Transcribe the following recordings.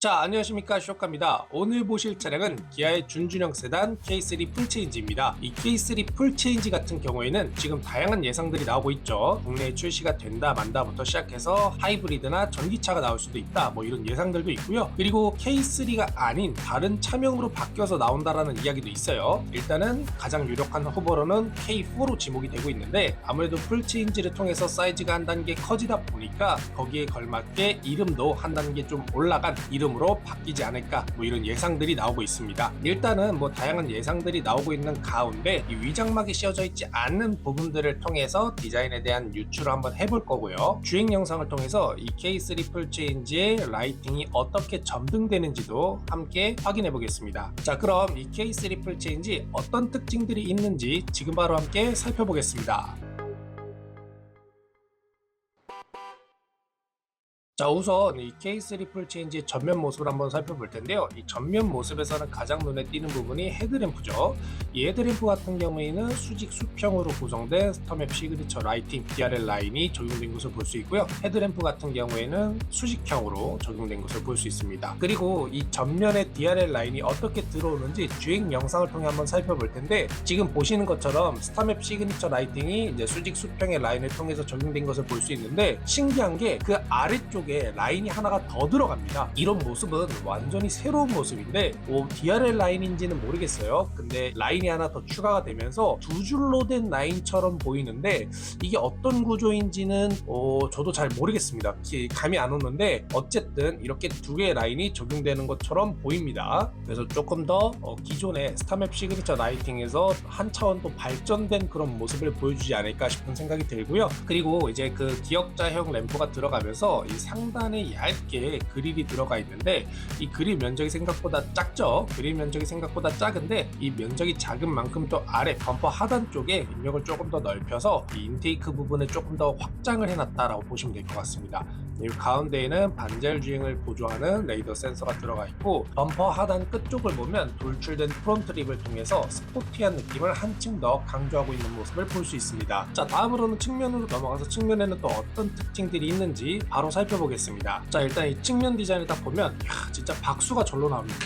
자, 안녕하십니까, 쇼카입니다. 오늘 보실 차량은 기아의 준준형 세단 K3 풀체인지입니다. 이 K3 풀체인지 같은 경우에는 지금 다양한 예상들이 나오고 있죠. 국내에 출시가 된다 만다부터 시작해서 하이브리드나 전기차가 나올 수도 있다, 뭐 이런 예상들도 있고요. 그리고 K3가 아닌 다른 차명으로 바뀌어서 나온다라는 이야기도 있어요. 일단은 가장 유력한 후보로는 K4로 지목이 되고 있는데, 아무래도 풀체인지를 통해서 사이즈가 한 단계 커지다 보니까 거기에 걸맞게 이름도 한 단계 좀 올라간 이름으로 바뀌지 않을까, 뭐 이런 예상들이 나오고 있습니다. 일단은 뭐 다양한 예상들이 나오고 있는 가운데 이 위장막이 씌워져 있지 않는 부분들을 통해서 디자인에 대한 유출을 한번 해볼 거고요. 주행 영상을 통해서 이 K3 풀체인지의 라이팅이 어떻게 점등되는지도 함께 확인해 보겠습니다. 자, 그럼 이 K3 풀체인지 어떤 특징들이 있는지 지금 바로 함께 살펴보겠습니다. 자, 우선 이 K3 풀체인지의 전면 모습을 한번 살펴볼 텐데요. 이 전면 모습에서는 가장 눈에 띄는 부분이 헤드램프죠. 이 헤드램프 같은 경우에는 수직 수평으로 구성된 스타맵 시그니처 라이팅 DRL 라인이 적용된 것을 볼 수 있고요. 헤드램프 같은 경우에는 수직형으로 적용된 것을 볼 수 있습니다. 그리고 이 전면의 DRL 라인이 어떻게 들어오는지 주행 영상을 통해 한번 살펴볼 텐데, 지금 보시는 것처럼 스타맵 시그니처 라이팅이 이제 수직 수평의 라인을 통해서 적용된 것을 볼 수 있는데, 신기한 게 그 아래쪽에 라인이 하나가 더 들어갑니다. 이런 모습은 완전히 새로운 모습인데 DRL 라인인지는 모르겠어요. 근데 라인이 하나 더 추가가 되면서 두 줄로 된 라인처럼 보이는데, 이게 어떤 구조인지는 저도 잘 모르겠습니다. 감이 안 오는데 어쨌든 이렇게 두 개의 라인이 적용되는 것처럼 보입니다. 그래서 조금 더 기존의 스타맵 시그니처 라이팅에서 한 차원 더 발전된 그런 모습을 보여주지 않을까 싶은 생각이 들고요. 그리고 이제 그 기역자형 램프가 들어가면서 이 상단에 얇게 그릴이 들어가 있는데, 이 그릴 면적이 생각보다 작죠. 그릴 면적이 생각보다 작은데 이 면적이 작은 만큼 또 아래 범퍼 하단 쪽에 입력을 조금 더 넓혀서 이 인테이크 부분을 조금 더 확장을 해놨다라고 보시면 될 것 같습니다. 이 가운데에는 반자율 주행을 보조하는 레이더 센서가 들어가 있고, 범퍼 하단 끝쪽을 보면 돌출된 프론트 립을 통해서 스포티한 느낌을 한층 더 강조하고 있는 모습을 볼 수 있습니다. 자, 다음으로는 측면으로 넘어가서 측면에는 또 어떤 특징들이 있는지 바로 살펴보겠습니다. 자, 일단 이 측면 디자인을 딱 보면 진짜 박수가 절로 나옵니다.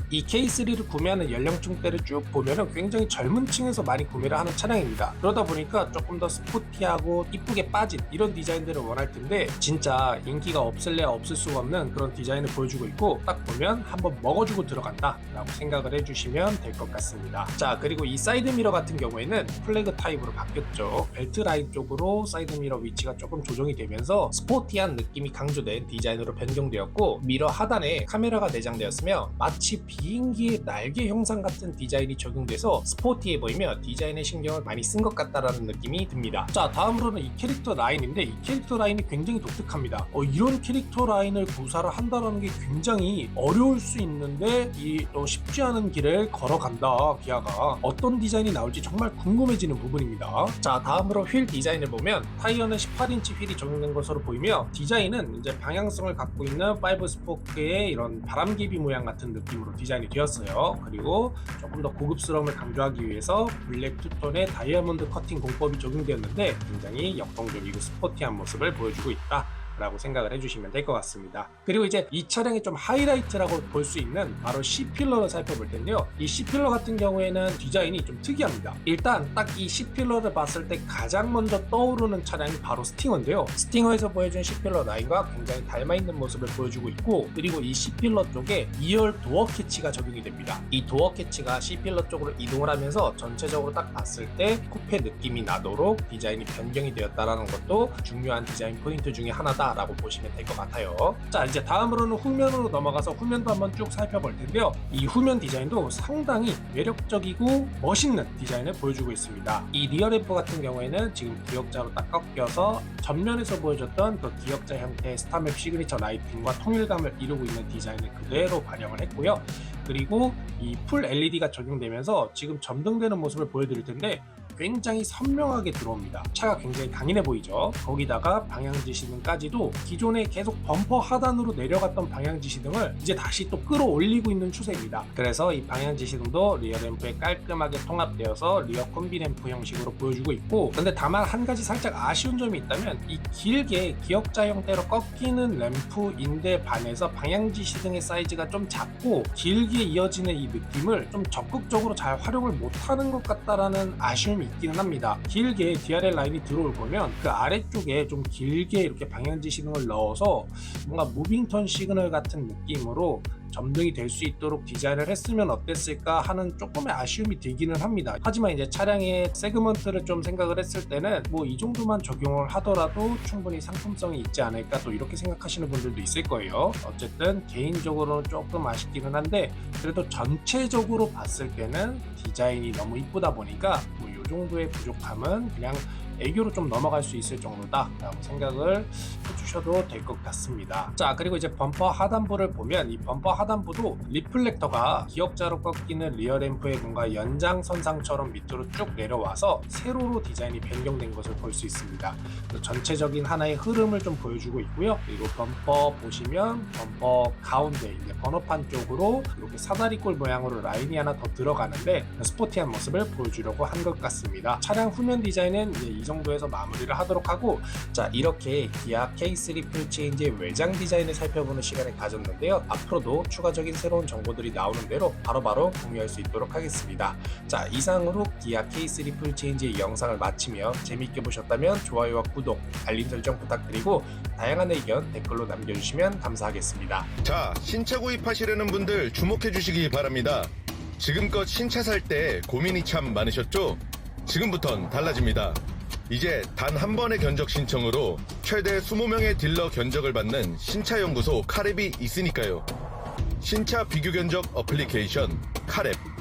이 K3를 구매하는 연령층대를 쭉 보면은 굉장히 젊은 층에서 많이 구매를 하는 차량입니다. 그러다 보니까 조금 더 스포티하고 이쁘게 빠진 이런 디자인들을 원할 텐데, 진짜 인기가 없을래야 없을 수가 없는 그런 디자인을 보여주고 있고, 딱 보면 한번 먹어주고 들어간다 라고 생각을 해주시면 될 것 같습니다. 자, 그리고 이 사이드미러 같은 경우에는 플래그 타입으로 바뀌었죠. 벨트 라인 쪽으로 사이드미러 위치가 조금 조정이 되면서 스포티한 느낌이 강조된 디자인으로 변경되었고, 미러 하단에 카메라가 내장되었으며 마치 비행기의 날개 형상 같은 디자인이 적용돼서 스포티해 보이며 디자인에 신경을 많이 쓴 것 같다라는 느낌이 듭니다. 자, 다음으로는 이 캐릭터 라인인데, 이 캐릭터 라인이 굉장히 독특합니다. 이런 캐릭터 라인을 구사를 한다는 게 굉장히 어려울 수 있는데, 쉽지 않은 길을 걸어간다 기아가. 어떤 디자인이 나올지 정말 궁금해지는 부분입니다. 자, 다음으로 휠 디자인을 보면 타이어는 18인치 휠이 적용된 것으로 보이며, 디자인은 이제 방향성을 갖고 있는 5 스포크의 이런 바람개비 모양 같은 느낌으로 디자인이 되었어요. 그리고 조금 더 고급스러움을 강조하기 위해서 블랙 투톤의 다이아몬드 커팅 공법이 적용되었는데, 굉장히 역동적이고 스포티한 모습을 보여주고 있다 라고 생각을 해주시면 될 것 같습니다. 그리고 이제 이 차량의 좀 하이라이트라고 볼 수 있는 바로 C필러를 살펴볼 텐데요. 이 C필러 같은 경우에는 디자인이 좀 특이합니다. 일단 딱 이 C필러를 봤을 때 가장 먼저 떠오르는 차량이 바로 스팅어인데요. 스팅어에서 보여준 C필러 라인과 굉장히 닮아있는 모습을 보여주고 있고, 그리고 이 C필러 쪽에 2열 도어 캐치가 적용이 됩니다. 이 도어 캐치가 C필러 쪽으로 이동을 하면서 전체적으로 딱 봤을 때 쿠페 느낌이 나도록 디자인이 변경이 되었다는 것도 중요한 디자인 포인트 중에 하나다 라고 보시면 될 것 같아요. 자, 이제 다음으로는 후면으로 넘어가서 후면도 한번 쭉 살펴볼 텐데요. 이 후면 디자인도 상당히 매력적이고 멋있는 디자인을 보여주고 있습니다. 이 리어램프 같은 경우에는 지금 기역자로 딱 꺾여서 전면에서 보여줬던 그 기역자 형태의 스타맵 시그니처 라이팅과 통일감을 이루고 있는 디자인을 그대로 반영을 했고요. 그리고 이 풀 LED가 적용되면서 지금 점등되는 모습을 보여드릴 텐데, 굉장히 선명하게 들어옵니다. 차가 굉장히 강인해 보이죠. 거기다가 방향지시등까지도 기존에 계속 범퍼 하단으로 내려갔던 방향지시등을 이제 다시 또 끌어올리고 있는 추세입니다. 그래서 이 방향지시등도 리어램프에 깔끔하게 통합되어서 리어 콤비램프 형식으로 보여주고 있고, 근데 다만 한 가지 살짝 아쉬운 점이 있다면 이 길게 기역자 형태로 꺾이는 램프인데 반해서 방향지시등의 사이즈가 좀 작고 길게 이어지는 이 느낌을 좀 적극적으로 잘 활용을 못하는 것 같다라는 아쉬움이 있기는 합니다. 길게 DRL 라인이 들어올 거면 그 아래쪽에 좀 길게 이렇게 방향지시등을 넣어서 뭔가 무빙턴 시그널 같은 느낌으로 점등이 될 수 있도록 디자인을 했으면 어땠을까 하는 조금의 아쉬움이 들기는 합니다. 하지만 이제 차량의 세그먼트를 좀 생각을 했을 때는 뭐 이 정도만 적용을 하더라도 충분히 상품성이 있지 않을까, 또 이렇게 생각하시는 분들도 있을 거예요. 어쨌든 개인적으로는 조금 아쉽기는 한데, 그래도 전체적으로 봤을 때는 디자인이 너무 이쁘다 보니까 뭐 이 정도의 부족함은 그냥 애교로 좀 넘어갈 수 있을 정도다 라고 생각을 해주셔도 될 것 같습니다. 자, 그리고 이제 범퍼 하단부를 보면 이 범퍼 하단부도 리플렉터가 기역자로 꺾이는 리어램프의 뭔가 연장선상처럼 밑으로 쭉 내려와서 세로로 디자인이 변경된 것을 볼 수 있습니다. 전체적인 하나의 흐름을 좀 보여주고 있고요. 그리고 범퍼 보시면 범퍼 가운데 이제 번호판 쪽으로 이렇게 사다리꼴 모양으로 라인이 하나 더 들어가는데 스포티한 모습을 보여주려고 한 것 같습니다. 차량 후면 디자인은 이제 이 정도에서 마무리를 하도록 하고, 자, 이렇게 기아 K3 풀체인지의 외장 디자인을 살펴보는 시간을 가졌는데요. 앞으로도 추가적인 새로운 정보들이 나오는 대로 바로바로 공유할 수 있도록 하겠습니다. 자, 이상으로 기아 K3 풀체인지의 영상을 마치며 재미있게 보셨다면 좋아요와 구독, 알림 설정 부탁드리고 다양한 의견 댓글로 남겨주시면 감사하겠습니다. 자, 신차 구입하시려는 분들 주목해 주시기 바랍니다. 지금껏 신차 살 때 고민이 참 많으셨죠? 지금부턴 달라집니다. 이제 단 한 번의 견적 신청으로 최대 20명의 딜러 견적을 받는 신차연구소 카랩이 있으니까요. 신차 비교 견적 어플리케이션 카랩.